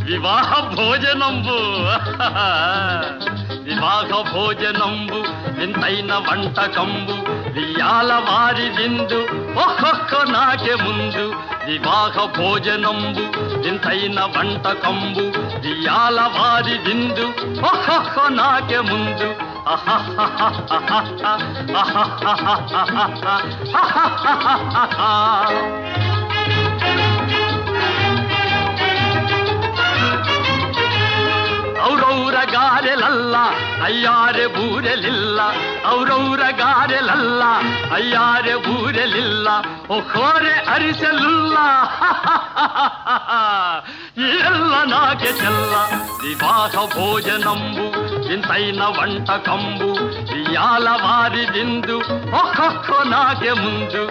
వివాహ భోజనంబు వివాహ భోజనంబు వింతైన వంటకంబు వియాల వారి విందు ఒక్కొక్క నాకే ముందు వివాహ భోజనంబు వింతైన వంటకంబు వియాల వారి విందు ఒక్కొక్క నాకే ముందు ಔರೌರ ಗಾರೆಲಲ್ಲ ಅಯ್ಯಾರೆ ಬೂರೆಲಿಲ್ಲ ಔರೌರ ಗಾರೆಲಲ್ಲ ಅಯ್ಯಾರೆ ಬೂರೆಲಿಲ್ಲ ಒಖೋರೆ ಅರಿಸಲಿಲ್ಲ ಎಲ್ಲ ನಾಗೆ ಚೆಲ್ಲ ವಿವಾಹ ಭೋಜನಂಬು ವಿಂತೈನ వంటకంబు వియాల వారి విందు ఒక్కొక్క నాగే ముందు